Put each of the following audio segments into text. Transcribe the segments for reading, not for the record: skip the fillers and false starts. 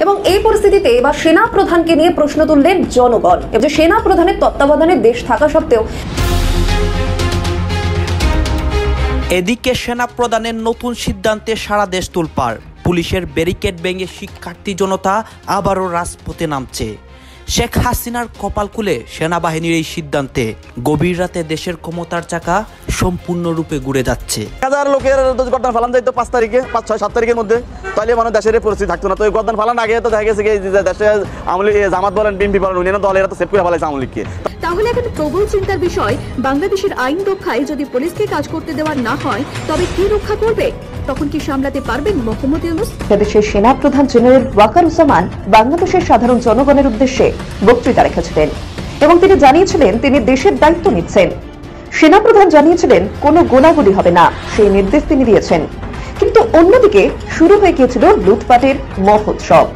এবং এই পরিস্থিতিতে এবার সেনা প্রধানকে নিয়ে প্রশ্ন তুললেন জনগণ। যে সেনা প্রধানের তত্ত্বাবধানে দেশ থাকা সত্ত্বেও এদিকে সেনা প্রধানের নতুন সিদ্ধান্তে সারা দেশ তোলপাড়। পুলিশের ব্যারিকেড ভেঙে শিক্ষার্থী জনতা আবারও রাজপথে নামছে। শেখ হাসিনার কপাল খুলে সেনাবাহিনীর এই সিদ্ধান্তে গভীর রাতে দেশের ক্ষমতার চাকা সম্পূর্ণরূপে ঘুরে যাচ্ছে। হাজার লোকের গর্দান ফালান যাইতো 5 তারিখে, 5, 6, 7 তারিখের মধ্যে, তাহলে মানে দেশের পরিস্থিতি থাকতো না। তো এই গর্দান ফালান আগে তো দেখা গেছে দেশে আমলি জামাত বলেন, বিএনপি বলেন, উনি দল এরা তো সেভ করে ফেলাইছে আওয়ামী লীগকে। তাহলে এখন প্রবল চিন্তার বিষয়, বাংলাদেশের আইন রক্ষায় যদি পুলিশকে কাজ করতে দেওয়া না হয় তবে কি রক্ষা করবে? তখন কি সামলাতে পারবেন মোহাম্মদ ইউনূস? দেশের সেনা প্রধান জেনারেল ওয়াকারুজ্জামান বাংলাদেশের সাধারণ জনগণের উদ্দেশ্যে বক্তৃতা রেখেছিলেন এবং তিনি জানিয়েছিলেন তিনি দেশের দায়িত্ব নিচ্ছেন। সেনা প্রধান জানিয়েছিলেন কোনো গোলাগুলি হবে না, সেই নির্দেশ তিনি দিয়েছেন। কিন্তু অন্যদিকে শুরু হয়ে গিয়েছিল লুটপাটের মহোৎসব।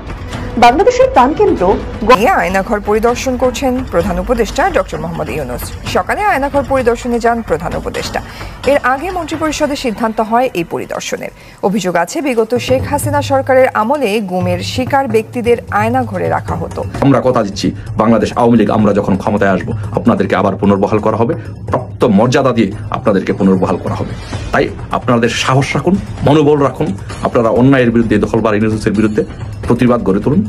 বাংলাদেশের প্রাণকেন্দ্র আয়নাঘর পরিদর্শন করছেন প্রধান উপদেষ্টা ডক্টর মোহাম্মদ ইউনূস। সকালে আয়নাঘর পরিদর্শনে যান প্রধান উপদেষ্টা। এর আগে মন্ত্রিপরিষদের সিদ্ধান্ত হয় এই পরিদর্শনের। অভিযোগ আছে বিগত শেখ হাসিনা সরকারের আমলে গুমের শিকার ব্যক্তিদের আয়নাঘরে রাখা হতো। আমরা কথা দিচ্ছি বাংলাদেশ আওয়ামী লীগ আমরা যখন ক্ষমতায় আসবো আপনাদেরকে আবার পুনর্বহাল করা হবে, প্রাপ্ত মর্যাদা দিয়ে আপনাদেরকে পুনর্বহাল করা হবে। তাই আপনাদের সাহস রাখুন, মনোবল রাখুন, আপনারা অন্যায়ের বিরুদ্ধে, দখলদার ইউনূসের বিরুদ্ধে প্রতিবাদ গড়ে তুলুন।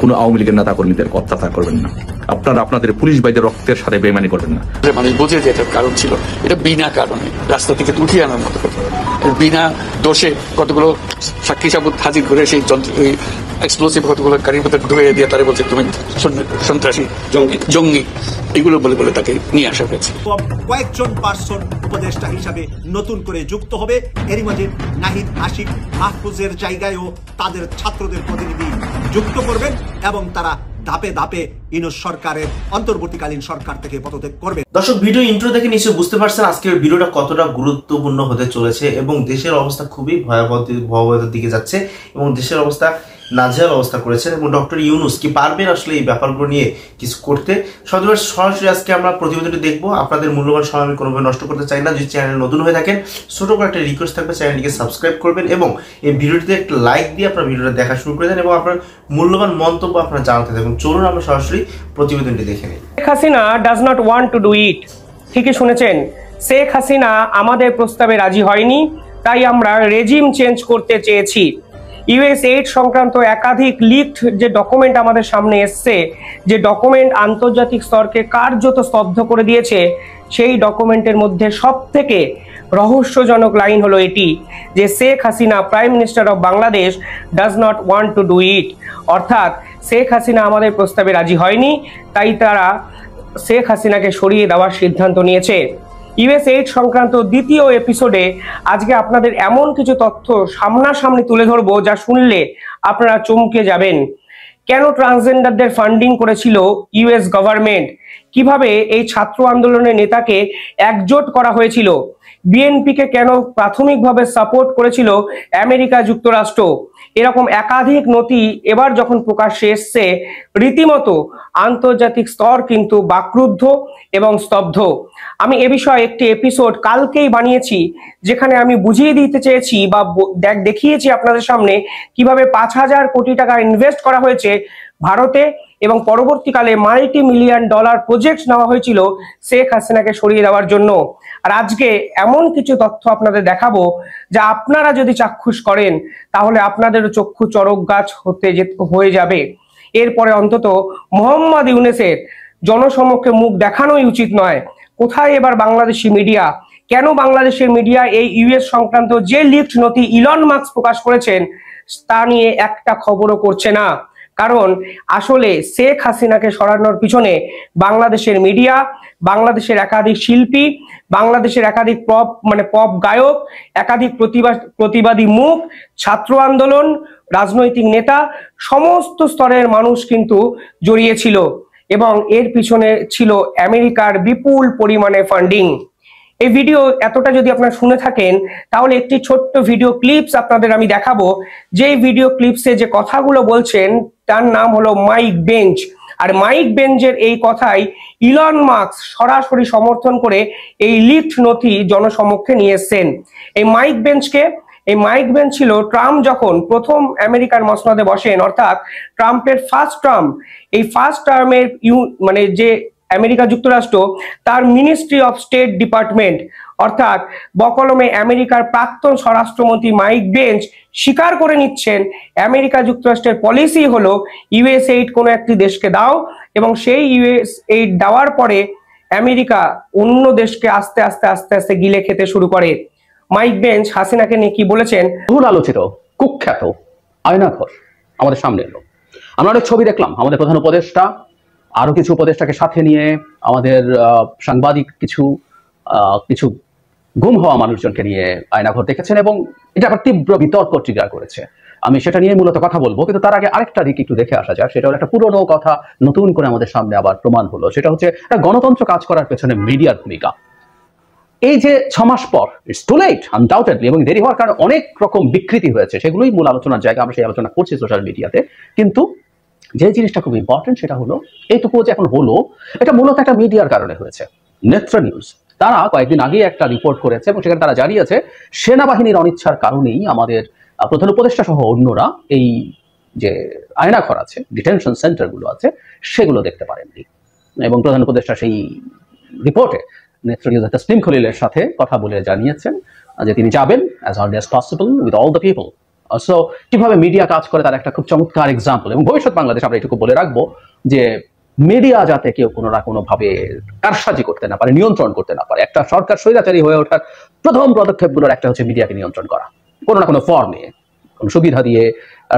কোনো আওয়ামী লীগের নেতা কর্মীদের অত্যাচার করবেন না, আপনারা আপনাদের পুলিশ ভাইদের রক্তের সাথে বেইমানি করবেন না। মানুষ বোঝে যে এটার কারণ ছিল, এটা বিনা কারণে রাস্তা থেকে উঠিয়ে আনার মতো কথা, বিনা দোষে কতগুলো সাক্ষী সাবুত হাজির করে সেই এক্সপ্লোসিভ কতগুলো গাড়ির ভেতর ঢুকে দিয়ে তারা বলছে তুমি সন্ত্রাসী, জঙ্গি, এগুলো বলে বলে তাকে নিয়ে আসা হয়েছে। কয়েকজন পার্সন উপদেষ্টা হিসাবে নতুন করে যুক্ত হবে। এরই মাঝে নাহিদ, আশিক, মাহফুজের জায়গায়ও তাদের ছাত্রদের প্রতিনিধি যুক্ত করবেন এবং তারা ধাপে ধাপে ইউনূস সরকারের অন্তর্বর্তীকালীন সরকার থেকে পদত্যাগ করবে। দর্শক, ভিডিও ইন্ট্রো দেখে নিশ্চয়ই বুঝতে পারছেন আজকের ভিডিওটা কতটা গুরুত্বপূর্ণ হতে চলেছে এবং দেশের অবস্থা খুবই ভয়াবহতার দিকে যাচ্ছে এবং দেশের অবস্থা নাজেহাল অবস্থা করেছেন এবং ডক্টর ইউনূস কি পারবেন আসলে এই ব্যাপারগুলো নিয়ে কিছু করতে। সরাসরি আজকে আমরা প্রতিবেদনটি দেখবো। আপনাদের মূল্যবান সময় আমি কোনোভাবে নষ্ট করতে চাই না। যদি চ্যানেল নতুন হয়ে থাকেন ছোট করে একটা রিকোয়েস্ট থাকবে, চ্যানেলটিকে সাবস্ক্রাইব করবেন এবং এই ভিডিওটিতে একটা লাইক দিয়ে আপনার ভিডিওটা দেখা শুরু করে দেন এবং আপনার মূল্যবান মন্তব্য আপনারা জানাতে থাকুন। চলুন আমরা সরাসরি প্রতিবেদনটি দেখে নিই। Sheikh Hasina does not want to do it. ঠিকই শুনেছেন, শেখ হাসিনা আমাদের প্রস্তাবে রাজি হয়নি, তাই আমরা রেজিম চেঞ্জ করতে চেয়েছি। ইউএস-8 সংক্রান্ত একাধিক লিকড যে ডকুমেন্ট আমাদের সামনে এসছে, যে ডকুমেন্ট আন্তর্জাতিক স্তরকে কার্যত স্তব্ধ করে দিয়েছে, সেই ডকুমেন্টের মধ্যে সব থেকে রহস্যজনক লাইন হলো এটি যে Sheikh Hasina prime minister of Bangladesh does not want to do it. অর্থাৎ শেখ হাসিনা আমাদের প্রস্তাবে রাজি হয়নি, তাই তারা শেখ হাসিনাকে সরিয়ে দেওয়ার সিদ্ধান্ত নিয়েছে। ইউএস-8 সংক্রান্ত দ্বিতীয় এপিসোডে আজকে আপনাদের এমন কিছু তথ্য সামনাসামনি তুলে ধরবো যা শুনলে আপনারা চমকে যাবেন। কেন ট্রান্সজেন্ডারদের ফান্ডিং করেছিল ইউএস গভর্নমেন্ট, কিভাবে এই ছাত্র আন্দোলনের নেতাকে একজোট করা হয়েছিল, বিএনপিকে কেন প্রাথমিকভাবে সাপোর্ট করেছিল আমেরিকা যুক্তরাষ্ট্র। এরকম একাধিক নথি এবার যখন প্রকাশ্যে এসছে, রীতিমতো আন্তর্জাতিক স্তর কিন্তু বাকরুদ্ধ এবং স্তব্ধ। আমি এ বিষয়ে একটি এপিসোড কালকেই বানিয়েছি, যেখানে আমি বুঝিয়ে দিতে চেয়েছি বা দেখিয়েছি আপনাদের সামনে কিভাবে 5,000 কোটি টাকা ইনভেস্ট করা হয়েছে ভারতে এবং পরবর্তীকালে $multi-million প্রজেক্ট নেওয়া হয়েছিল শেখ হাসিনাকে সরিয়ে দেওয়ার জন্য। আর আজকে এমন কিছু তথ্য আপনাদের দেখাবো যা আপনারা যদি চাক্ষুষ করেন তাহলে আপনাদেরও চক্ষু চরক গাছ হয়ে যাবে। এরপরে অন্তত মোহাম্মদ ইউনূসের জনসমক্ষে মুখ দেখানোই উচিত নয়। কোথায় এবার বাংলাদেশি মিডিয়া? কেন বাংলাদেশের মিডিয়া এই ইউএস সংক্রান্ত যে লিকড নথি ইলন মাস্ক প্রকাশ করেছেন তা নিয়ে একটা খবরও করছে না? কারণ আসলে শেখ হাসিনাকে সরানোর পিছনে বাংলাদেশের মিডিয়া, বাংলাদেশের একাধিক শিল্পী, বাংলাদেশের একাধিক পপ গায়ক, একাধিক প্রতিবাদী মুখ, ছাত্র আন্দোলন, রাজনৈতিক নেতা, সমস্ত স্তরের মানুষ কিন্তু জড়িয়েছিল এবং এর পিছনে ছিল আমেরিকার বিপুল পরিমাণে ফান্ডিং। এই ভিডিও এতটা যদি আপনারা শুনে থাকেন তাহলে একটি ছোট্ট ভিডিও ক্লিপস আপনাদের আমি দেখাবো। যেই ভিডিও ক্লিপসে যে কথাগুলো বলছেন তার নাম হলো মাইক বেঞ্চ। আর মাইক বেঞ্চের এই কথাই ইলন মাস্ক সরাসরি সমর্থন করে এই লিকড নথি জনসমক্ষে নিয়ে এসেছেন। এই মাইক বেঞ্চকে এই মাইক বেঞ্চ ছিল ট্রাম্প যখন প্রথম আমেরিকার মসনদে বসেন, অর্থাৎ ট্রাম্পের ফার্স্ট টার্ম, এই ফার্স্ট টার্মের মানে যে আমেরিকা যুক্তরাষ্ট্র তার মিনিস্ট্রি অফ স্টেট ডিপার্টমেন্ট, অর্থাৎ বকলমে আমেরিকার প্রাক্তন স্বরাষ্ট্রমন্ত্রী মাইক বেঞ্চ স্বীকার করে নিচ্ছেন আমেরিকা যুক্তরাষ্ট্রের পলিসি হলো ইউএস এইড কোনো একটি দেশকে দাও, এবং সেই ইউএস এইড দেওয়ার পরে আমেরিকা অন্য দেশকে আস্তে আস্তে আস্তে আস্তে গিলে খেতে শুরু করে। মাইক বেঞ্চ হাসিনাকে নিয়ে কি বলেছেন? বহুল আলোচিত কুখ্যাত আয়নাঘর আমাদের সামনে এলো। আমরা অনেক ছবি দেখলাম, আমাদের প্রধান উপদেষ্টা আরো কিছু উপদেষ্টাকে সাথে নিয়ে আমাদের সাংবাদিক কিছু গুম হওয়া মানুষজনকে নিয়ে আয়নাঘর দেখেছেন, এবং এটা একটা তীব্র বিতর্ক ট্রিগার করেছে। আমি সেটা নিয়ে মূলত কথা বলবো, কিন্তু তার আগে আরেকটা দিক একটু দেখে আসা যাক। সেটা হলো একটা পুরনো কথা নতুন করে আমাদের সামনে আবার প্রমাণ হলো। সেটা হচ্ছে গণতন্ত্র কাজ করার পেছনে মিডিয়ার ভূমিকা। এই যে 6 মাস পর, ইটস টু লেট আনডাউটেডলি, এবং দেরি হওয়ার কারণে অনেক রকম বিকৃতি হয়েছে, সেগুলোই মূল আলোচনার জায়গা। আমরা সেই আলোচনা করছি সোশ্যাল মিডিয়াতে, কিন্তু যে জিনিসটা খুব ইম্পর্টেন্ট সেটা হলো এইটুকু যে এখন হলো, এটা মূলত একটা মিডিয়ার কারণে হয়েছে। নেত্র নিউজ তারা কয়েকদিন আগে একটা রিপোর্ট করেছে, এবং সেখানে তারা জানিয়েছে সেনাবাহিনীর অনিচ্ছার কারণেই আমাদের প্রধান উপদেষ্টা সহ অন্যরা এই যে আয়নাঘর আছে, ডিটেনশন সেন্টারগুলো আছে, সেগুলো দেখতে পারেননি। এবং প্রধান উপদেষ্টা সেই রিপোর্টে নেত্র নিউজ তসলিম খলিলের সাথে কথা বলে জানিয়েছেন যে তিনি যাবেন as early as possible with all the people. So কিভাবে মিডিয়া কাজ করে তার একটা খুব চমৎকার এক্সাম্পল। এবং ভবিষ্যৎ বাংলাদেশ আমরা এটুকু বলে রাখবো যে মিডিয়া যাতে কেউ কোনো না কোনো ভাবে কারসাজি করতে না পারে, নিয়ন্ত্রণ করতে না পারে। একটা সরকার স্বৈরাচারী হয়ে ওঠার প্রথম পদক্ষেপগুলোর একটা হচ্ছে মিডিয়াকে নিয়ন্ত্রণ করা, কোনো না কোনো ফর্মে, কোনো সুবিধা দিয়ে,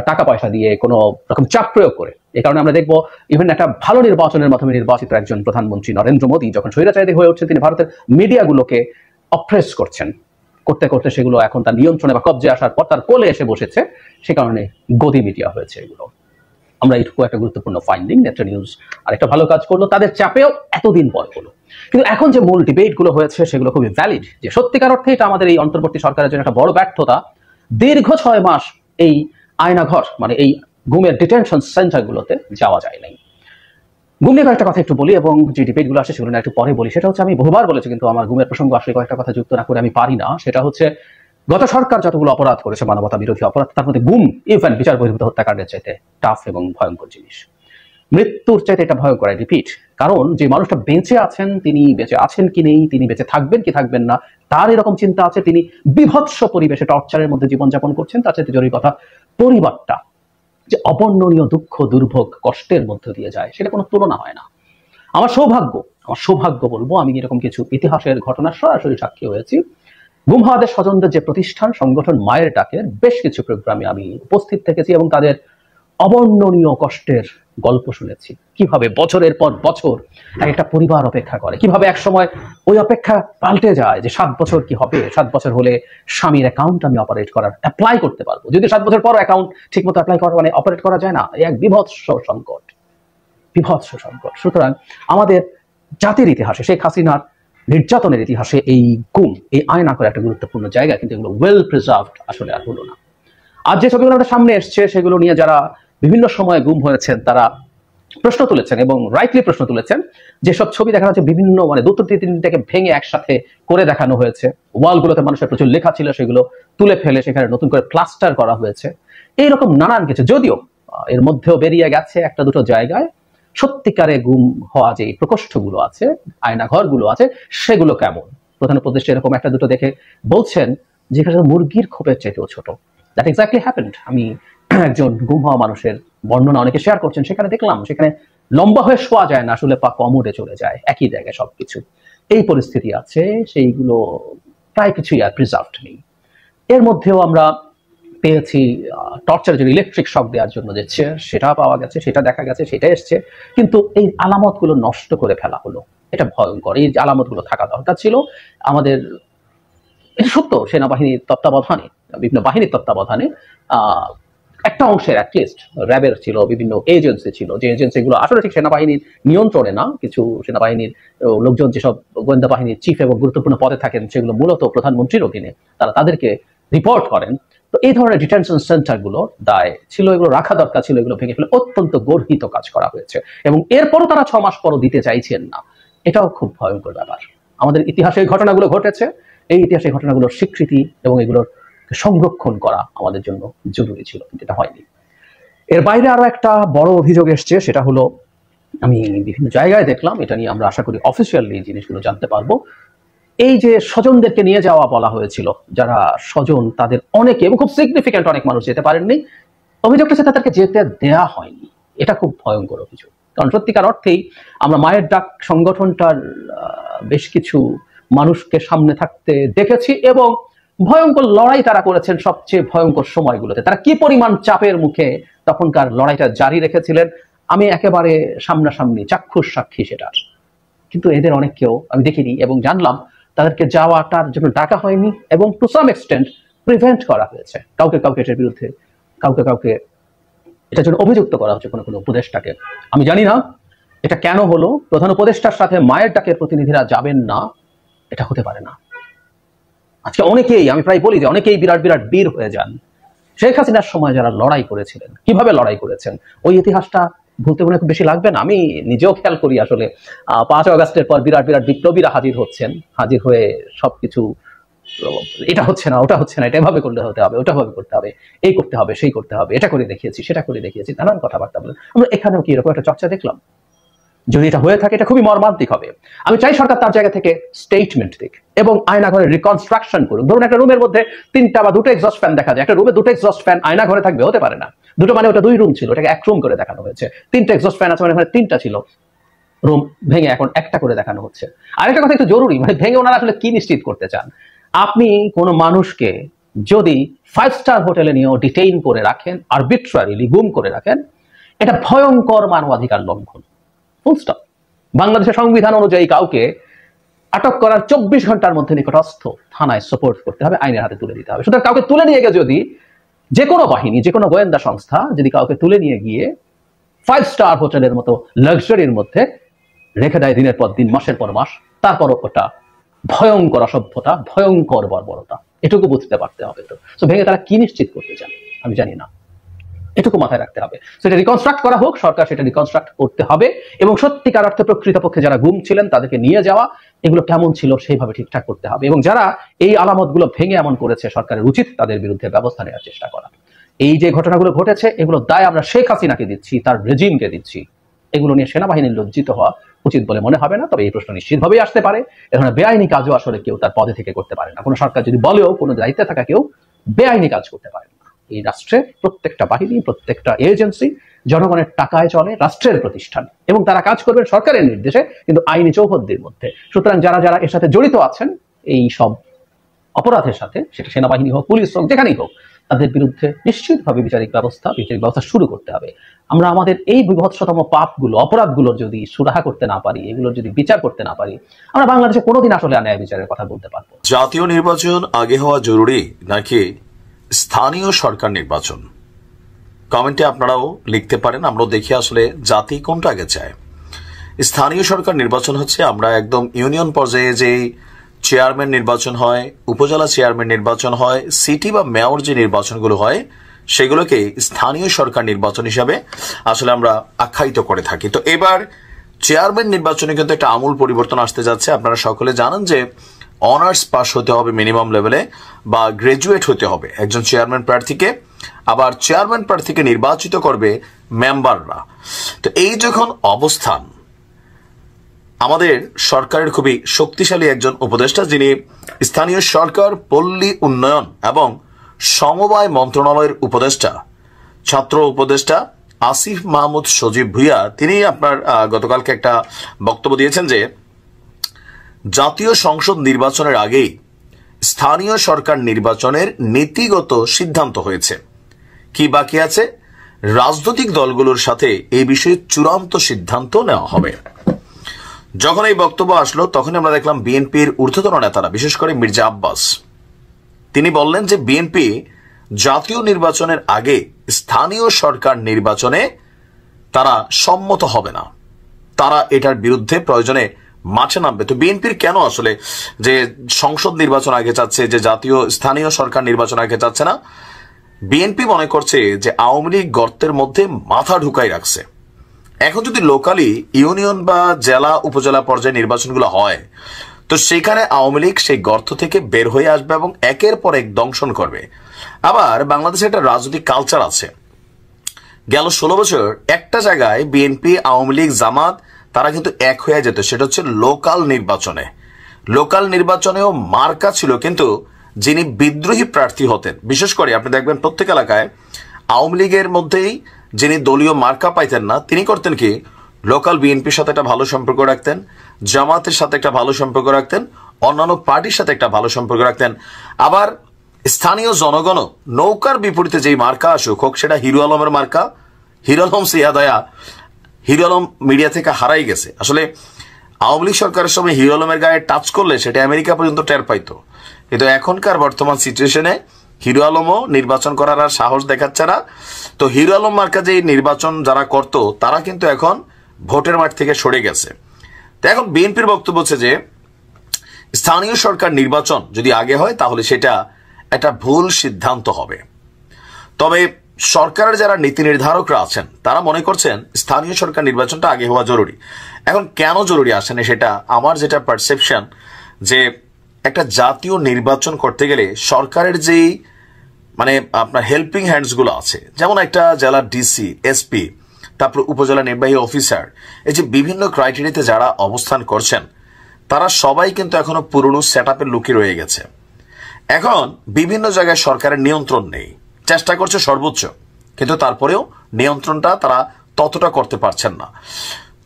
টাকা পয়সা দিয়ে, কোনো রকম চাপ প্রয়োগ করে। এই কারণে আমরা দেখবো ইভেন একটা ভালো নির্বাচনের মাধ্যমে নির্বাচিত একজন প্রধানমন্ত্রী নরেন্দ্র মোদী যখন স্বৈরাচারী হয়ে উঠছেন, তিনি ভারতের মিডিয়াগুলোকে অপ্রেস করছেন, করতে করতে সেগুলো এখন তার নিয়ন্ত্রণে বা কবজে আসার পর তার কোলে এসে বসেছে। সে কারণে গদি মিডিয়া হয়েছে এগুলো। আমরা এইটুকু একটা গুরুত্বপূর্ণ ফাইন্ডিং। নেত্র নিউজ আরেকটা ভালো কাজ করলো, তাদের চাপেও এতদিন পর হলো। কিন্তু এখন যে মূল ডিবেটগুলো হয়েছে সেগুলো খুবই ভ্যালিড, যে সত্যিকার অর্থে এটা আমাদের এই অন্তর্বর্তী সরকারের জন্য একটা বড় ব্যর্থতা। দীর্ঘ 6 মাস এই আয়নাঘর মানে এই গুমের ডিটেনশন সেন্টারগুলোতে যাওয়া যায় নাই। গুম নিয়ে কয়েকটা কথা একটু বলি, এবং যে ডিবেটগুলো আসে সেগুলো একটু পরে বলি। সেটা হচ্ছে, আমি বহুবার বলেছি কিন্তু আমার গুমের প্রসঙ্গ আসলে কয়েকটা কথা যুক্ত না করে আমি পারি না। সেটা হচ্ছে গত সরকার যতগুলো অপরাধ করেছে, মানবতা বিরোধী অপরাধ, তার মধ্যে গুম ইভেন বিচার বহির্ভূত হত্যাকাণ্ডের চাইতে টাফ এবং ভয়ঙ্কর জিনিস। মৃত্যুর চাইতে এটা ভয়ঙ্কর, রিপিট। কারণ যে মানুষটা বেঁচে আছেন, তিনি বেঁচে আছেন কি নেই, তিনি বেঁচে থাকবেন কি থাকবেন না, তার এরকম চিন্তা আছে। তিনি বিভৎস পরিবেশে টর্চারের মধ্যে জীবনযাপন করছেন। তার চাইতে জরুরি কথা, পরিবারটা যে অবর্ণনীয় দুঃখ, দুর্ভোগ, কষ্টের মধ্য দিয়ে যায়, সেটা কোনো তুলনা হয় না। আমার সৌভাগ্য বলবো, আমি এরকম কিছু ইতিহাসের ঘটনার সরাসরি সাক্ষী হয়েছি। গুম হওয়াদের স্বজনদের যে প্রতিষ্ঠান সংগঠন মায়ের ডাকের বেশ কিছু প্রোগ্রামে আমি উপস্থিত থেকেছি, এবং তাদের অবর্ণনীয় কষ্টের গল্প শুনেছি। কিভাবে বছরের পর বছর একটা পরিবার অপেক্ষা করে, কিভাবে এক সময় ওই অপেক্ষা পাল্টে যায় যে 7 বছর কি হবে, 7 বছর হলে স্বামীর অ্যাকাউন্ট আমি অ্যাপ্লাই করতে পারবো। যদি 7 বছর পর অ্যাকাউন্ট ঠিক মতো অ্যাপ্লাই করা মানে অপারেট করা যায় না, এক বিভৎস সংকট। সুতরাং আমাদের জাতির ইতিহাসে, শেখ হাসিনার নির্যাতনের ইতিহাসে এই গুম, এই আয়নাঘর একটা গুরুত্বপূর্ণ জায়গা, কিন্তু এগুলো ওয়েল প্রিজার্ভড আসলে আর হলো না। আর যে ছবিগুলো আমাদের সামনে এসছে সেগুলো নিয়ে যারা বিভিন্ন সময় গুম হয়েছেন তারা প্রশ্ন তুলেছেন, এবং রাইটলি প্রশ্ন তুলেছেন। যেসব ছবি দেখা যাচ্ছে বিভিন্ন মানে 2-3টাকে ভেঙে একসাথে করে দেখানো হয়েছে, ওয়ালগুলোতে মানুষের প্রচুর লেখা ছিল, সেগুলো তুলে ফেলে সেখানে নতুন করে প্লাস্টার করা হয়েছে, এইরকম নানান কিছু। যদিও এর মধ্যেও বেরিয়ে গেছে 1-2 জায়গায় সত্যিকারে গুম হওয়া যে প্রকোষ্ঠগুলো আছে, আয়নাঘরগুলো আছে, সেগুলো কেমন। প্রধান উপদেষ্টা এরকম 1-2 দেখে বলছেন যেখানে মুরগির খোপের চাইতেও ছোট। That exactly happened. আমি একজন গুম হওয়া মানুষের বর্ণনা অনেকে শেয়ার করছেন, সেখানে দেখলাম সেখানে লম্বা হয়ে শোয়া যায় না, আসলে পা কমোডে চলে যায়, একই জায়গায় সবকিছু। এই পরিস্থিতি আছে, সেইগুলো প্রায় কিছুই আর প্রিজার্ভড নেই। এর মধ্যেও আমরা পেয়েছি টর্চারের জন্য ইলেকট্রিক শক দেওয়ার জন্য যে চেয়ার, সেটা পাওয়া গেছে, সেটা দেখা গেছে, সেটা এসছে, কিন্তু এই আলামতগুলো নষ্ট করে ফেলা হলো। এটা ভয়ঙ্কর। এই আলামতগুলো থাকা দরকার ছিল আমাদের। এটা সত্য, সেনাবাহিনীর তত্ত্বাবধানে, বিভিন্ন বাহিনীর তত্ত্বাবধানে একটা অংশের অ্যাটলিস্ট র্যাবের ছিল, বিভিন্ন এজেন্সি ছিল, যে এজেন্সিগুলো আসলে ঠিক সেনাবাহিনীর নিয়ন্ত্রণে না। কিছু সেনাবাহিনীর লোকজন যেসব গোয়েন্দা বাহিনীর চিফ এবং গুরুত্বপূর্ণ পদে থাকেন, সেগুলো মূলত প্রধানমন্ত্রীর অধীনে, তারা তাদেরকে রিপোর্ট করেন। তো এই ধরনের ডিটেনশন সেন্টারগুলো দায় ছিল, এগুলো রাখা দরকার ছিল, এগুলো ভেঙে ফেলে অত্যন্ত গর্হিত কাজ করা হয়েছে, এবং এরপরও তারা 6 মাস পরও দিতে চাইছেন না। এটাও খুব ভয়ঙ্কর ব্যাপার। আমাদের ইতিহাসে এই ঘটনাগুলো ঘটেছে, এই ইতিহাসে ঘটনাগুলোর স্বীকৃতি এবং এগুলোর সংরক্ষণ করা আমাদের জন্য জরুরি ছিল, কিন্তু এটা হয়নি। এর বাইরে আরো একটা বড় অভিযোগ এসছে, সেটা হলো আমি বিভিন্ন জায়গায় দেখলাম, এটা নিয়ে আমরা আশা করি অফিসিয়ালি জিনিসগুলো জানতে পারবো। এই যে স্বজনদেরকে নিয়ে যাওয়া বলা হয়েছিল, যারা স্বজন তাদের অনেকে এবং খুব সিগনিফিক্যান্ট অনেক মানুষ যেতে পারেননি, অভিযোগটা হচ্ছে তাদেরকে যেতে দেয়া হয়নি। এটা খুব ভয়ঙ্কর অভিযোগ, কারণ সত্যিকার অর্থেই আমরা মায়ের ডাক সংগঠনটার বেশ কিছু মানুষকে সামনে থাকতে দেখেছি এবং ভয়ঙ্কর লড়াই তারা করেছেন সবচেয়ে ভয়ঙ্কর সময়গুলোতে। তারা কি পরিমাণ চাপের মুখে তখনকার লড়াইটা জারি রেখেছিলেন আমি একেবারে সামনাসামনি চাক্ষুষ সাক্ষী সেটার। কিন্তু এদের অনেককেও আমি দেখিনি এবং জানলাম তাদেরকে যাওয়াটার জন্য ডাকা হয়নি এবং টু সাম এক্সটেন্ট প্রিভেন্ট করা হয়েছে। কাউকে কাউকে এটার বিরুদ্ধে, কাউকে কাউকে এটার জন্য অভিযুক্ত করা হচ্ছে, কোনো কোনো উপদেষ্টাকে। আমি জানি না এটা কেন হলো। প্রধান উপদেষ্টার সাথে মায়ের ডাকের প্রতিনিধিরা যাবেন না, এটা হতে পারে না। আজকে অনেকেই, আমি প্রায় বলি যে অনেকেই বিরাট বিরাট বীর হয়ে যান। শেখ হাসিনার সময় যারা লড়াই করেছিলেন, কিভাবে লড়াই করেছেন, ওই ইতিহাসটা ভুলতে মনে খুব বেশি লাগবে না। আমি নিজেও খেয়াল করি আসলে 5 আগস্টের পর বিরাট বিরাট বিপ্লবীরা হাজির হচ্ছেন, হাজির হয়ে সবকিছু এটা হচ্ছে না, ওটা হচ্ছে না, এটা এভাবে করলে হতে হবে, ওটা ভাবে করতে হবে, এই করতে হবে, সেই করতে হবে, এটা করে দেখিয়েছি, সেটা করে দেখিয়েছি, নানান কথাবার্তা বলে। আমরা এখানেও কি এরকম একটা চর্চা দেখলাম? যদি এটা হয়ে থাকে এটা খুবই মর্মান্তিক হবে। আমি চাই সরকার তার জায়গা থেকে স্টেটমেন্ট দিক এবং আয়নাঘরে রিকনস্ট্রাকশন করুক। ধরুন একটা রুমের মধ্যে 3টা বা 2টা এক্সস্ট ফ্যান দেখা যায়, একটা রুমে 2টা এক্সস্ট ফ্যান আয়না ঘরে থাকবে, হতে পারে না। 2টো মানে ওটা 2 রুম ছিল, ওটাকে 1 রুম করে দেখানো হয়েছে। 3টা এক্সস্ট ফ্যান আছে মানে 3টা ছিল রুম, ভেঙে এখন একটা করে দেখানো হচ্ছে। আরেকটা কথা একটু জরুরি, মানে ভেঙে ওনারা আসলে কি নিশ্চিত করতে চান? আপনি কোনো মানুষকে যদি 5 স্টার হোটেলে নিয়েও ডিটেইন করে রাখেন, আরবিট্রারিলি গুম করে রাখেন, এটা ভয়ঙ্কর মানবাধিকার লঙ্ঘন, ফুল স্টপ। বাংলাদেশের সংবিধান অনুযায়ী কাউকে আটক করার 24 ঘন্টার মধ্যে নিকটস্থ থানায় সাপোর্ট করতে হবে, আইনের হাতে তুলে দিতে হবে। সুতরাং কাউকে তুলে নিয়ে গিয়ে যদি যে কোনো বাহিনী, যে কোনো গোয়েন্দা সংস্থা যদি কাউকে তুলে নিয়ে গিয়ে 5 স্টার হোটেলের মতো লাক্সারির মধ্যে রেখে দেয় দিনের পর দিন, মাসের পর মাস, তারপরও ওটা ভয়ঙ্কর অসভ্যতা, ভয়ঙ্কর বর্বরতা, এটুকু বুঝতে পারতে হবে। তো ভেঙে তারা কি নিশ্চিত করতে চান আমি জানি না, এটুকু মাথায় রাখতে হবে। সেটা রিকনস্ট্রাক্ট করা হোক, সরকার সেটা রিকনস্ট্রাক্ট করতে হবে এবং সত্যিকার অর্থে প্রকৃতপক্ষে যারা গুম ছিলেন তাদেরকে নিয়ে যাওয়া, এগুলো কেমন ছিল সেইভাবে ঠিকঠাক করতে হবে এবং যারা এই আলামতগুলো ভেঙে এমন করেছে সরকারের উচিত তাদের বিরুদ্ধে ব্যবস্থা নেওয়ার চেষ্টা করা। এই যে ঘটনাগুলো ঘটেছে এগুলো দায় আমরা শেখ হাসিনাকে দিচ্ছি, তার রেজিমকে দিচ্ছি। এগুলো নিয়ে সেনাবাহিনীর লজ্জিত হওয়া উচিত বলে মনে হবে না। তবে এই প্রশ্ন নিশ্চিতভাবেই আসতে পারে। এখানে বেআইনি কাজও আসলে কেউ তার পদে থেকে করতে পারে না। কোনো সরকার যদি বলেও কোনো দায়িত্বে থাকা কেউ বেআইনি কাজ করতে পারে না। এই রাষ্ট্রের প্রত্যেকটা বাহিনী, প্রত্যেকটা এজেন্সি জনগণের টাকায় চলে, রাষ্ট্রের প্রতিষ্ঠান, এবং তারা কাজ করবেন সরকারের নির্দেশে, কিন্তু আইনি চৌহদ্দির মধ্যে। সুতরাং যারা যারা এর সাথে জড়িত আছেন এই সব অপরাধের সাথে, সেটা সেনাবাহিনী হোক, পুলিশ হোক, যেখানেই হোক, তাদের বিরুদ্ধে নিশ্চিতভাবে বিচারিক ব্যবস্থা শুরু করতে হবে। আমরা আমাদের এই বিভৎসতম পাপগুলো, অপরাধগুলোর যদি সুরাহা করতে না পারি, এগুলোর যদি বিচার করতে না পারি, আমরা বাংলাদেশে কোনোদিন আসলে ন্যায় বিচারের কথা বলতে পারবো। জাতীয় নির্বাচন আগে হওয়া জরুরি নাকি স্থানীয় সরকার নির্বাচন? কমেন্টে আপনারাও লিখতে পারেন। আমরাও দেখি আসলে জাতি কোনটা আগে চায়। স্থানীয় সরকার নির্বাচন হচ্ছে আমরা একদম ইউনিয়ন পর্যায়ে যে চেয়ারম্যান নির্বাচন হয়, উপজেলা চেয়ারম্যান নির্বাচন হয়, সিটি বা মেয়র যে নির্বাচনগুলো হয় সেগুলোকে স্থানীয় সরকার নির্বাচন হিসাবে আসলে আমরা আখ্যায়িত করে থাকি। তো এবার চেয়ারম্যান নির্বাচনে কিন্তু একটা আমূল পরিবর্তন আসতে যাচ্ছে। আপনারা সকলে জানেন যে অনার্স পাস হতে হবে মিনিমাম লেভেলে বা গ্রাজুয়েট হতে হবে একজন চেয়ারম্যান প্রার্থীকে। আবার চেয়ারম্যান প্রার্থীকে নির্বাচিত করবে মেম্বাররা। তো এই যখন অবস্থান, আমাদের সরকারের খুবই শক্তিশালী একজন উপদেষ্টা, যিনি স্থানীয় সরকার, পল্লী উন্নয়ন এবং সমবায় মন্ত্রণালয়ের উপদেষ্টা, ছাত্র উপদেষ্টা আসিফ মাহমুদ সজীব ভুইয়া, তিনি আপনার গতকালকে একটা বক্তব্য দিয়েছেন যে জাতীয় সংসদ নির্বাচনের আগেই স্থানীয় সরকার নির্বাচনের নীতিগত সিদ্ধান্ত হয়েছে। কি বাকি আছে? রাজনৈতিক দলগুলোর সাথে এই বিষয়ে চূড়ান্ত সিদ্ধান্ত নেওয়া হবে। যখন এই বক্তব্য আসলো তখন আমরা দেখলাম বিএনপির ঊর্ধ্বতন নেতারা, বিশেষ করে মির্জা আব্বাস, তিনি বললেন যে বিএনপি জাতীয় নির্বাচনের আগে স্থানীয় সরকার নির্বাচনে তারা সম্মত হবে না, তারা এটার বিরুদ্ধে প্রয়োজনে মাঠে নামবে। তো বিএনপির কেন আসলে যে সংসদ নির্বাচন আগে চাচ্ছে, যে জাতীয় স্থানীয় সরকার নির্বাচন আগে চাচ্ছে না? বিএনপি মনে করছে যে আওয়ামী লীগ গর্তের মধ্যে মাথা ঢুকাই রাখছে। এখন যদি লোকালি ইউনিয়ন বা জেলা উপজেলা পর্যায়ে নির্বাচনগুলো হয় তো সেখানে আওয়ামী লীগ সেই গর্ত থেকে বের হয়ে আসবে এবং একের পর এক দংশন করবে। আবার বাংলাদেশে একটা রাজনৈতিক কালচার আছে, গেল 16 বছর একটা জায়গায় বিএনপি, আওয়ামী লীগ, জামাত তারা কিন্তু এক হয়ে যেত, সেটা হচ্ছে লোকাল নির্বাচনে। লোকাল নির্বাচনেও মার্কা ছিল, কিন্তু যিনি বিদ্রোহী প্রার্থী হতেন, বিশেষ করে আপনি দেখবেন প্রত্যেক এলাকায় আওয়ামী লীগের মধ্যেই যিনি দলীয় মার্কা পাইতেন না, তিনি করতেন কি, লোকাল বিএনপির সাথে একটা ভালো সম্পর্ক রাখতেন, জামাতের সাথে একটা ভালো সম্পর্ক রাখতেন, অন্যান্য পার্টির সাথে একটা ভালো সম্পর্ক রাখতেন। আবার স্থানীয় জনগণও নৌকার বিপরীতে যেই মার্কা আসুক হোক, সেটা হিরো আলমের মার্কা, হিরো আলম সিয়াদয়া, হিরো আলম মিডিয়া থেকে হারাই গেছে। আসলে আওয়ামী লীগ সরকারের সময় হিরো আলমের গায়ে টাচ করলে সেটা আমেরিকা পর্যন্ত টের পাইতো, কিন্তু এখনকার বর্তমান সিচুয়েশনে হিরো আলমও নির্বাচন করার আর সাহস দেখাচ্ছে না। তো হিরো আলম মার্কা যে নির্বাচন যারা করত তারা কিন্তু এখন ভোটের মাঠ থেকে সরে গেছে। তো এখন বিএনপির বক্তব্য হচ্ছে যে স্থানীয় সরকার নির্বাচন যদি আগে হয় তাহলে সেটা একটা ভুল সিদ্ধান্ত হবে। তবে সরকারের যারা নীতি নির্ধারকরা আছেন তারা মনে করছেন স্থানীয় সরকার নির্বাচনটা আগে হওয়া জরুরি। এখন কেন জরুরি আসেন সেটা আমার যেটা পারসেপশন, যে একটা জাতীয় নির্বাচন করতে গেলে সরকারের যেই মানে আপনার হেল্পিং হ্যান্ডস গুলো আছে, যেমন একটা জেলার ডিসি, এসপি, তারপর উপজেলা নির্বাহী অফিসার, এই যে বিভিন্ন ক্রাইটেরিয়াতে যারা অবস্থান করছেন তারা সবাই কিন্তু এখনো পুরনো সেট আপের লুকে রয়ে গেছে। এখন বিভিন্ন জায়গায় সরকারের নিয়ন্ত্রণ নেই, চেষ্টা করছে সর্বোচ্চ, কিন্তু তারপরেও নিয়ন্ত্রণটা তারা ততটা করতে পারছেন না।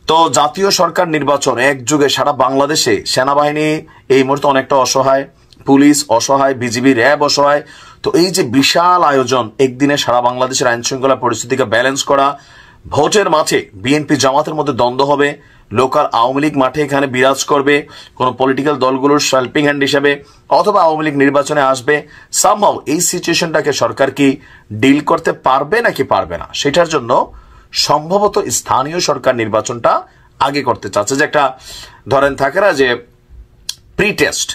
তো জাতীয় সরকার নির্বাচন একযুগে সারা বাংলাদেশে সেনাবাহিনী এই মুহূর্তে অনেকটা অসহায়, পুলিশ অসহায়, বিজিবি, র্যাব অসহায়। তো এই যে বিশাল আয়োজন, একদিনে সারা বাংলাদেশের আইন শৃঙ্খলা পরিস্থিতিকে ব্যালেন্স করা, ভোটের মাঠে বিএনপি জামাতের মধ্যে দ্বন্দ্ব হবে, লোকাল আওয়ামী লীগ মাঠে এখানে বিরাজ করবে কোন পলিটিক্যাল দলগুলোর হেল্পিং হ্যান্ড হিসেবে, অথবা আওয়ামী লীগ নির্বাচনে আসবে, সামহাউ এই সিচুয়েশনটাকে সরকার কি ডিল করতে পারবে নাকি পারবে না, সেটার জন্য সম্ভবত স্থানীয় সরকার নির্বাচনটা আগে করতে চাচ্ছে। যে একটা ধরেন থাকে না যে প্রি টেস্ট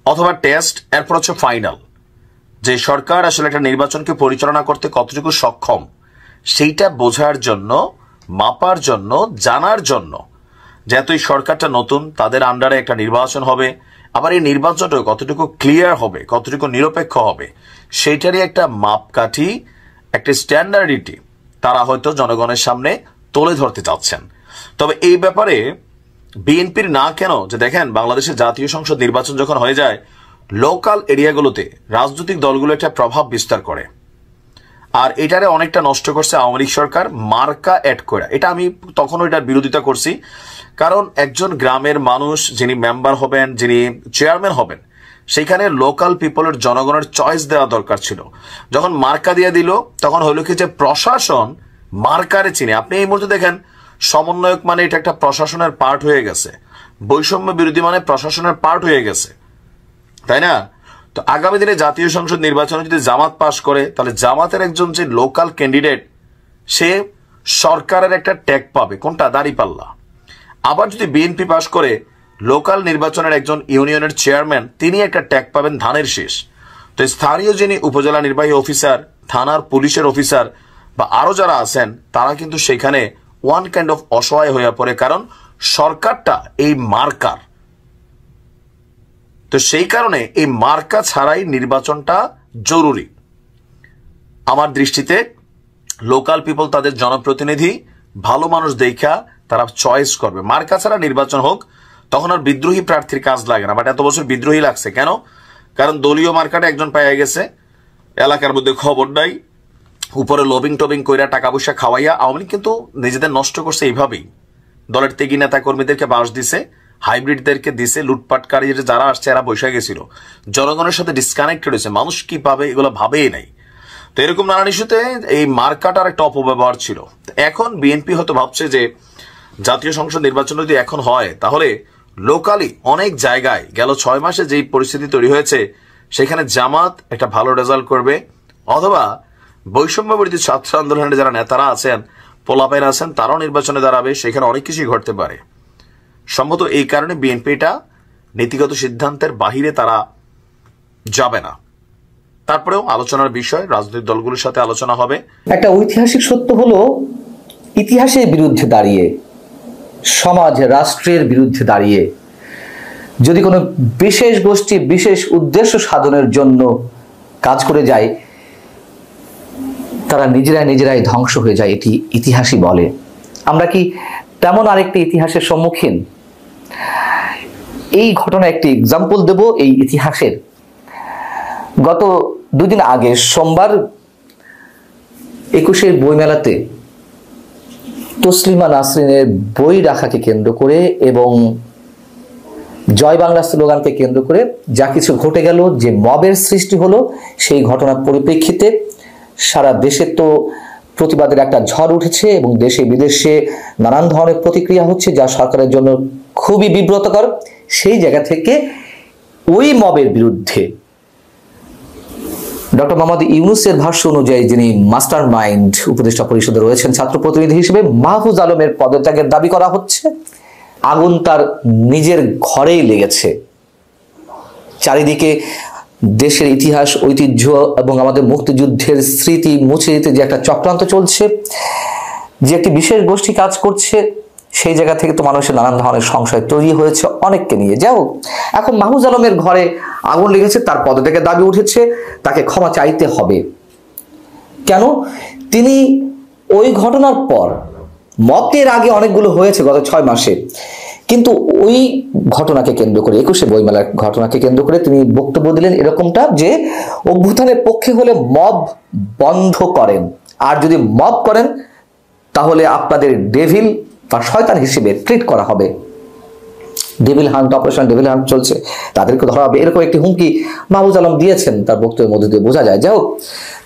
অথবা টেস্ট, এরপর হচ্ছে ফাইনাল, যে সরকার আসলে একটা নির্বাচনকে পরিচালনা করতে কতটুকু সক্ষম সেইটা বোঝার জন্য, মাপার জন্য, জানার জন্য, যেহেতু এই সরকারটা নতুন, তাদের আন্ডারে একটা নির্বাচন হবে, আবার এই নির্বাচনটা কতটুকু ক্লিয়ার হবে, কতটুকু নিরপেক্ষ হবে, সেইটারই একটা মাপকাঠি, একটা স্ট্যান্ডার্ডিটি তারা হয়তো জনগণের সামনে তুলে ধরতে চাচ্ছেন। তবে এই ব্যাপারে বিএনপির না কেন, যে দেখেন বাংলাদেশের জাতীয় সংসদ নির্বাচন যখন হয়ে যায় লোকাল এরিয়াগুলোতে রাজনৈতিক দলগুলো একটা প্রভাব বিস্তার করে, আর এটারে অনেকটা নষ্ট করছে আওয়ামী লীগ সরকার মার্কা অ্যাড করে। এটা আমি তখনও এটার বিরোধিতা করছি, কারণ একজন গ্রামের মানুষ যিনি মেম্বার হবেন, যিনি চেয়ারম্যান হবেন, সেখানে লোকাল পিপলের জনগণের চয়েস দেওয়া দরকার ছিল। যখন মার্কা দিয়ে দিল তখন হলো কি যে প্রশাসন মার্কারে চিনে। আপনি এই মুহূর্তে দেখেন সমন্বয়ক মানে এটা একটা প্রশাসনের পার্ট হয়ে গেছে, বৈষম্য বিরোধী মানে প্রশাসনের পার্ট হয়ে গেছে, তাই না? তো আগামী দিনে জাতীয় সংসদ নির্বাচনে যদি জামাত পাশ করে তাহলে জামাতের একজন যে লোকাল ক্যান্ডিডেট সে সরকারের একটা ট্যাগ পাবে, কোনটা? দাঁড়িপাল্লা। আবার যদি বিএনপি পাশ করে লোকাল নির্বাচনের একজন ইউনিয়নের চেয়ারম্যান তিনি একটা ট্যাগ পাবেন ধানের শীষ। তো স্থানীয় যিনি উপজেলা নির্বাহী অফিসার, থানার পুলিশের অফিসার বা আরো যারা আছেন তারা কিন্তু সেখানে ওয়ান কাইন্ড অফ অসহায় হয়ে পড়ে, কারণ সরকারটা এই মার্কার। তো সেই কারণে এই মার্কা ছাড়াই নির্বাচনটা জরুরি। আমার দৃষ্টিতে লোকাল পিপল তাদের জনপ্রতিনিধি ভালো মানুষ দেখা তারা চয়েস করবে। মার্কা ছাড়া নির্বাচন হোক, তখন আর বিদ্রোহী প্রার্থীর কাজ লাগে না। বাট এত বছর বিদ্রোহী লাগছে কেন? কারণ দলীয় মার্কাটা একজন পাইয়া গেছে, এলাকার মধ্যে খবর নাই, উপরে লবিং টবিং কইরা টাকা পয়সা খাওয়াইয়া আওয়ামী লীগ কিন্তু নিজেদের নষ্ট করছে এইভাবেই। দলের ত্যাগী নেতা কর্মীদেরকে বাস দিছে, হাইব্রিডদেরকে দিছে, লুটপাটকারী যারা আসছে এরা বসে গেছিল, জনগণের সাথে ডিসকানেক্টেড হয়েছে, মানুষ কি পাবে এগুলো ভাবেই নাই। তো এরকম নানান ইস্যুতে এই মার্কাটার একটা অপব্যবহার ছিল। এখন বিএনপি হয়তো ভাবছে যে জাতীয় সংসদ নির্বাচন যদি এখন হয় তাহলে লোকালি অনেক জায়গায় গেল 6 মাসে যেই পরিস্থিতি তৈরি হয়েছে সেখানে জামাত একটা ভালো রেজাল্ট করবে, অথবা বৈষম্য বিরোধী ছাত্র আন্দোলনের যারা নেতারা আছেন, পোলাপাইন আছেন, তারাও নির্বাচনে দাঁড়াবে, সেখানে অনেক কিছুই ঘটতে পারে। সম্ভবত এই কারণে বিএনপিটা নীতিগত সিদ্ধান্তের বাহিরে তারা যাবে না। তারপরেও আলোচনার বিষয়, রাজনৈতিক দলগুলোর সাথে আলোচনা হবে। একটা ঐতিহাসিক সত্য হলো ইতিহাসের বিরুদ্ধে দাঁড়িয়ে, সমাজ রাষ্ট্রের বিরুদ্ধে দাঁড়িয়ে যদি কোনো বিশেষ গোষ্ঠী বিশেষ উদ্দেশ্য সাধনের জন্য কাজ করে যায়, তারা নিজেরাই ধ্বংস হয়ে যায়, এটি ইতিহাসই বলে। আমরা কি তেমন আরেকটি ইতিহাসের সম্মুখীন? এই ঘটনা একটি এক্সাম্পল দেব এই ইতিহাসের। গত দুদিন আগে সোমবার 21 বইমেলাতে তসলিমা নাসরিনের বই রাখাকে কেন্দ্র করে এবং জয় বাংলা স্লোগানকে কেন্দ্র করে যা কিছু ঘটে গেল, যে মবের সৃষ্টি হলো, সেই ঘটনার পরিপ্রেক্ষিতে সারা দেশে তো প্রতিবাদের একটা ঝড় উঠেছে এবং দেশে বিদেশে নানান ধরনের প্রতিক্রিয়া হচ্ছে, যা সরকারের জন্য খুবই বিব্রতকর। সেই জায়গা থেকে ওই মবের বিরুদ্ধে ডক্টর মোহাম্মদ ইউনূসের ভাষ্য অনুযায়ী, যিনি মাস্টার মাইন্ড উপদেষ্টা পরিষদে রয়েছেন ছাত্র প্রতিনিধি হিসেবে, মাহফুজ আলমের পদত্যাগের দাবি করা হচ্ছে। আগুন তার নিজের ঘরেই লেগেছে। চারিদিকে দেশের ইতিহাস, ঐতিহ্য এবং আমাদের মুক্তিযুদ্ধের স্মৃতি মুছে দিতে যে একটা চক্রান্ত চলছে, যে একটি বিশেষ গোষ্ঠী কাজ করছে, সেই জায়গা থেকে তো মানুষের নানান ধরনের সংশয় তৈরি হয়েছে অনেককে নিয়ে। যাই হোক, এখন মাহফুজ আলমের ঘরে আগুন লেগেছে, তার পদত্যাগের দাবি উঠেছে, তাকে ক্ষমা চাইতে হবে। কেন? তিনি ওই ঘটনার পর, মতের আগে অনেকগুলো হয়েছে গত 6 মাসে, কিন্তু ওই ঘটনাকে কেন্দ্র করে, 21 বইমেলার ঘটনাকে কেন্দ্র করে তিনি বক্তব্য দিলেন এরকমটা, যে অভ্যুত্থানের পক্ষে হলে মব বন্ধ করেন, আর যদি মব করেন তাহলে আপনাদের ডেভিল বা শয়তান হিসেবে ট্রিট করা হবে। Devil hunt, operation devil hunt চলছে, তাদেরকে ধরা হবে, এরকম একটি হুমকি মাহফুজ আলম দিয়েছেন, তার বক্তব্যের মধ্যে দিয়ে বোঝা যায়। যাই হোক,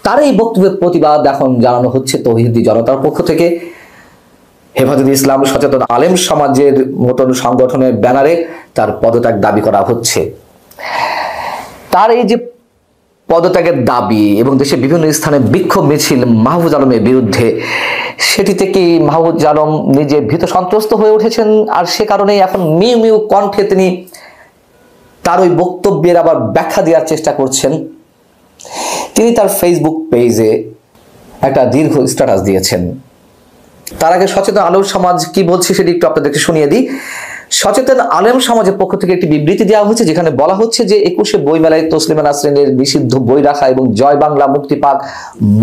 তার এই বক্তব্যের প্রতিবাদ এখন জানানো হচ্ছে তৌহিদি জনতার পক্ষ থেকে। হেফাজতে ইসলাম সচেতন আলেম সমাজের মতন সংগঠনের ব্যানারে তার পদত্যাগ দাবি করা হচ্ছে। তার এই যে পদত্যাগের দাবি এবং দেশের বিভিন্ন স্থানে বিক্ষোভ মিছিল মাহফুজ আলমের বিরুদ্ধে, সেটি থেকে মাহফুজ আলম নিজে ভীত সন্ত্রস্ত হয়ে উঠেছেন। আর সে কারণেই এখন মিউ মিউ কণ্ঠে তিনি তার ওই বক্তব্যের আবার ব্যাখ্যা দেওয়ার চেষ্টা করছেন। তিনি তার ফেসবুক পেজে একটা দীর্ঘ স্ট্যাটাস দিয়েছেন। তার আগে সচেতন আলেম সমাজ কি বলছে সেটি একটু আপনাদেরকে শুনিয়ে দিই। সচেতন আলেম সমাজের পক্ষ থেকে একটি বিবৃতি দেওয়া হয়েছে, যেখানে বলা হচ্ছে যে 21 বইমেলায় তসলিমা নাসরিনের নিষিদ্ধ বই রাখা এবং জয় বাংলা, মুক্তি পাক,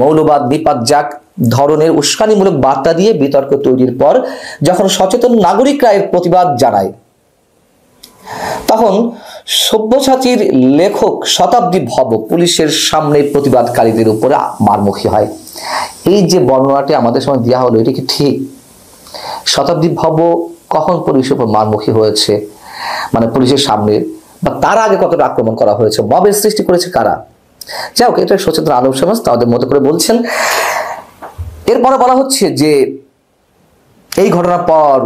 মৌলবাদ নিপাত যাক ধরনের উস্কানিমূলক বার্তা দিয়ে বিতর্ক তৈরির পর যখন সচেতন নাগরিকরা এর প্রতিবাদ জানায়, তখন সব্যসাচীর লেখক শতাব্দী ভব পুলিশের সামনে প্রতিবাদকারীদের উপরে মারমুখী হয়। এই যে বর্ণনাটি আমাদের সময় দেওয়া হলো, এটি কি ঠিক? শতাব্দী ভব কখন পুলিশের উপর মারমুখী হয়েছে, মানে পুলিশের সামনে, বা তার আগে কতটা আক্রমণ করা হয়েছে, মবের সৃষ্টি করেছে কারা? যাই হোক, এটা সচেতন আলেম সমাজ তাদের মতো করে বলছেন। এরপরে বলা হচ্ছে যে এই ঘটনার পর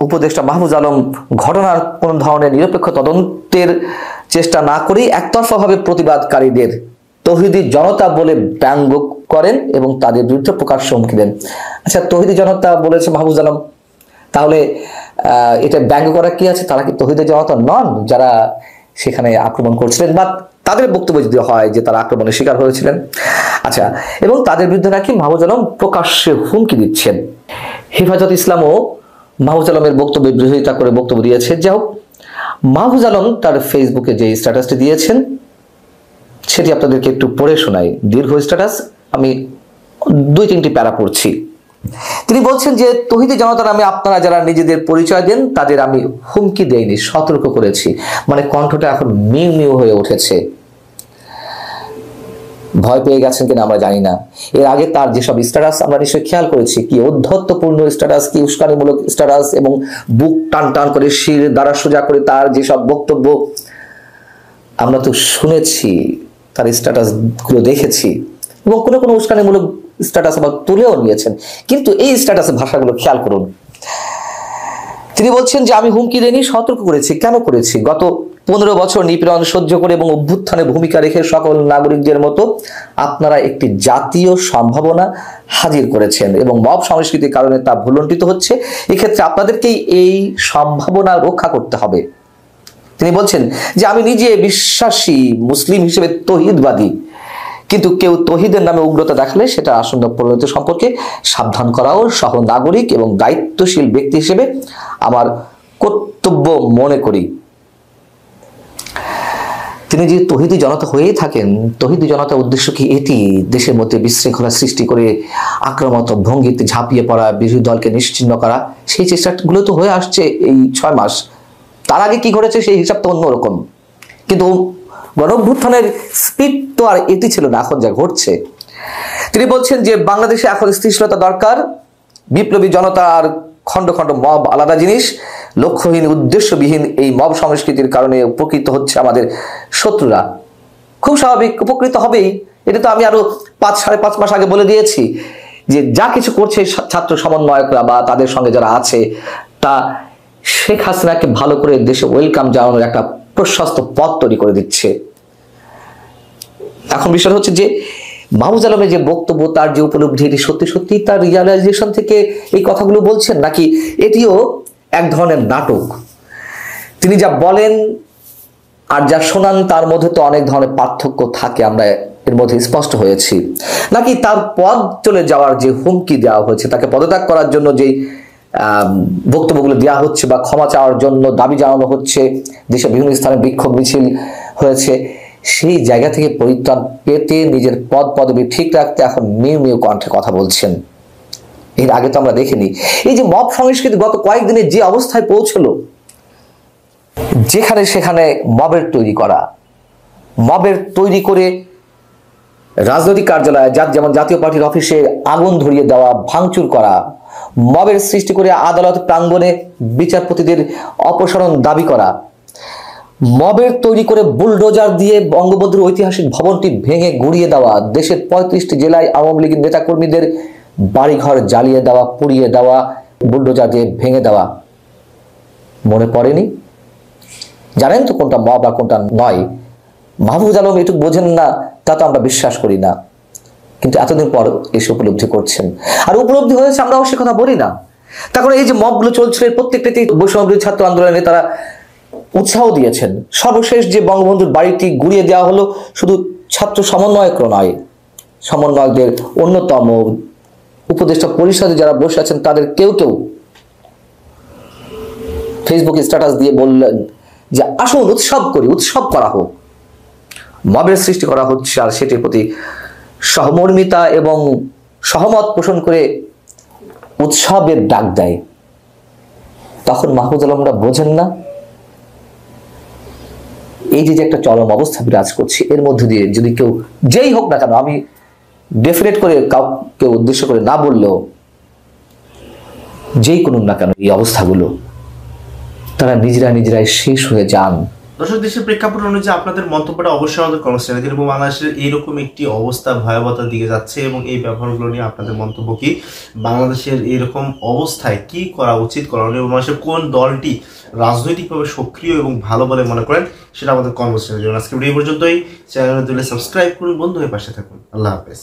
উপদেষ্টা মাহফুজ আলম ঘটনার কোন ধরনের নিরপেক্ষ তদন্তের চেষ্টা না করেই একতরফাভাবে প্রতিবাদকারীদের তৌহিদি জনতা বলে ব্যঙ্গ করেন এবং তাদের বিরুদ্ধে প্রকাশ্য হুমকি দেন। আচ্ছা, তৌহিদি জনতা বলেছে মাহফুজ আলম, তাহলে এটা ব্যঙ্গ করা কি আছে? তারা কি তৌহিদি জনতা নন যারা সেখানে আক্রমণ করছিলেন, বা তাদের বক্তব্য যদি হয় যে তারা আক্রমণের শিকার হয়েছিলেন? আচ্ছা, এবং তাদের বিরুদ্ধে নাকি মাহফুজ আলম প্রকাশ্যে হুমকি দিচ্ছেন। হেফাজত ইসলামও মাহফুজ আলমের বক্তব্যের বিরোধিতা করে বক্তব্য দিয়েছে। যাই হোক, মাহফুজ আলম তার ফেসবুকে যে স্ট্যাটাসটি দিয়েছেন সেটি আপনাদেরকে একটু পড়ে শোনাই। দীর্ঘ স্ট্যাটাস, আমি 2-3টি প্যারা পড়ছি। তিনি বলছেন যে তৌহিদি জনতা নামে আপনারা যারা নিজেদের পরিচয় দেন তাদের আমি হুমকি দেইনি, সতর্ক করেছি। মানে কণ্ঠটা এখন মিউ মিউ হয়ে উঠেছে। ভয় পেয়ে গেছেন কিনা আমরা জানি না। এর আগে তার যেসব স্ট্যাটাস আমরা নিশ্চয়ই খেয়াল করেছি, কি ঔদ্ধত্যপূর্ণ স্ট্যাটাস, কি উস্কানিমূলক স্ট্যাটাস, এবং বুক টান টান করে শির দ্বারা সোজা করে তার যেসব বক্তব্য আমরা তো শুনেছি, তার স্ট্যাটাস গুলো দেখেছি, এবং কোনো কোনো উস্কানিমূলক স্ট্যাটাস আবার তুলেও নিয়েছেন। কিন্তু এই স্ট্যাটাসের ভাষাগুলো খেয়াল করুন। তিনি বলছেন যে আমি হুমকি দেইনি, সতর্ক করেছি। কেন করেছি? গত 15 বছর নিপীড়ন সহ্য করে এবং অভ্যুত্থানে ভূমিকা রেখে সকল নাগরিকদের মতো আপনারা একটি জাতীয় সম্ভাবনা হাজির করেছেন এবং মব সংস্কৃতির কারণে তা ভুলণ্ঠিত হচ্ছে। এক্ষেত্রে আপনাদেরকেই এই সম্ভাবনা রক্ষা করতে হবে। তিনি বলছেন যে আমি নিজে বিশ্বাসী মুসলিম হিসেবে তৌহিদবাদী, কিন্তু কেউ তৌহিদের নামে উগ্রতা দেখালে সেটা আসন্ন পরিণতি সম্পর্কে সাবধান করাও সহ নাগরিক এবং দায়িত্বশীল ব্যক্তি হিসেবে আমার কর্তব্য মনে করি। তিনি যে তৌহিদি জনতা হয়েই থাকেন, তৌহিদি জনতার উদ্দেশ্য কি এটি দেশের মধ্যে বিশৃঙ্খলা সৃষ্টি করে আক্রমণাত্মক ভঙ্গিতে ঝাঁপিয়ে পড়া, বিরোধী দলকে নিশ্চিহ্ন করা? সেই চেষ্টাগুলো তো হয়ে আসছে এই 6 মাস। তার আগে কি ঘটেছে সেই হিসাব তো অন্যরকম, কিন্তু গণঅভ্যুত্থানের স্পিড তো আর এটি ছিল না এখন যা ঘটছে। তিনি বলছেন যে বাংলাদেশে এখন স্থিতিশীলতা দরকার, বিপ্লবী জনতা আর খণ্ড খণ্ড মব আলাদা জিনিস, লক্ষ্যহীন উদ্দেশ্যবিহীন এই মব সংস্কৃতির কারণে উপকৃত হচ্ছে আমাদের শত্রুরা। খুব স্বাভাবিক, উপকৃত হবেই। এটা তো আমি আরো 5-5.5 মাস আগে বলে দিয়েছি যে যা কিছু করছে ছাত্র সমন্বয়করা বা তাদের সঙ্গে যারা আছে, তা শেখ হাসিনাকে ভালো করে দেশে ওয়েলকাম জানানোর একটা প্রশস্ত পথ তৈরি করে দিচ্ছে। এখন বিষয় হচ্ছে যে মাহফুজ আলমের যে বক্তব্য, তার যে উপলব্ধি, এটি সত্যি সত্যি তার রিয়ালাইজেশন থেকে এই কথাগুলো বলছেন, নাকি এটিও এক ধরনের নাটক? তিনি যা বলেন আর যা শোনান তার মধ্যে তো অনেক ধরনের পার্থক্য থাকে, আমরা এর মধ্যে স্পষ্ট হয়েছি। নাকি তার পদ চলে যাওয়ার যে হুমকি দেওয়া হয়েছে, তাকে পদত্যাগ করার জন্য যে বক্তব্যগুলো দেওয়া হচ্ছে বা ক্ষমা চাওয়ার জন্য দাবি জানানো হচ্ছে, দেশের বিভিন্ন স্থানে বিক্ষোভ মিছিল হয়েছে, সেই জায়গা থেকে পরিত্রাণ পেতে নিজের পদ পদবি ঠিক রাখতে এখন মিউ মিউ কণ্ঠে কথা বলছেন। এর আগে তো আমরা দেখিনি। এই যে মব সংস্কৃতি গত কয়েকদিনে যে অবস্থায় পৌঁছলো, যেখানে সেখানে মবের তৈরি করে রাজনৈতিক কার্যালয়, যেমন জাতীয় পার্টির অফিসে আগুন ধরিয়ে দেওয়া, ভাঙচুর করা, মবের সৃষ্টি করে আদালত প্রাঙ্গণে বিচারপতিদের অপসারণ দাবি করা, মবের তৈরি করে বুলডোজার দিয়ে বঙ্গবন্ধুর ঐতিহাসিক ভবনটি ভেঙে গুড়িয়ে দেওয়া, দেশের 35টি জেলায় আওয়ামী লীগের নেতাকর্মীদের বাড়িঘর জ্বালিয়ে দেওয়া, পুড়িয়ে দেওয়া, বুলডোজার দিয়ে ভেঙে দেওয়া। মনে পড়েনি? জানেন তো কোনটা মব আর কোনটা নয়। মাহফুজ আলম এটুকু বোঝেন না তা তো আমরা বিশ্বাস করি না, কিন্তু এতদিন পর এসে উপলব্ধি করছেন। আর উপলব্ধি হয়েছে, আমরাও সে কথা বলি না। তারপর এই যে মবগুলো চলছিল, প্রত্যেকটি বৈষম্যবিরোধী ছাত্র আন্দোলনে তারা উৎসাহ দিয়েছেন। সর্বশেষ যে বঙ্গবন্ধুর বাড়িটি গুড়িয়ে দেওয়া হলো, শুধু ছাত্র সমন্বয়ক নয়, সমন্বয়কদের অন্যতম উপদেষ্টা পরিষদে যারা বসে আছেন তাদের কেউ কেউ ফেসবুকে স্ট্যাটাস দিয়ে বললেন যে আসুন উৎসব করি, উৎসব করা হোক। মবের সৃষ্টি করা হচ্ছে আর সেটির প্রতি সহমর্মিতা এবং সহমত পোষণ করে উৎসবের ডাক দেয়। তখন মাহফুজ আলমরা বোঝেন না এই যে একটা চরম অবস্থা বিরাজ করছে, এর মধ্যে দিয়ে যদি কেউ যেই হোক না কেন, আমি ডেফিনেট করে কাউকে উদ্দেশ্য করে না বললেও যেই করুন না কেন এই অবস্থাগুলো, তারা নিজেরাই শেষ হয়ে যান। দর্শক, দেশের প্রেক্ষাপট অনুযায়ী আপনাদের মন্তব্যটা অবশ্যই আমাদের কমেন্ট সেকশনে দিন এবং বাংলাদেশের এইরকম একটি অবস্থা ভয়াবহতার দিকে যাচ্ছে এবং এই ব্যাপারগুলো নিয়ে আপনাদের মন্তব্য কি? বাংলাদেশের এইরকম অবস্থায় কি করা উচিত, করণীয়, এবং বাংলাদেশের কোন দলটি রাজনৈতিকভাবে সক্রিয় এবং ভালো বলে মনে করেন সেটা আমাদের কমেন্ট সেকশনে দিন। আজকে ভিডিও পর্যন্তই। চ্যানেলে সাবস্ক্রাইব করুন, বন্ধু হয়ে পাশে থাকুন। আল্লাহ হাফেজ।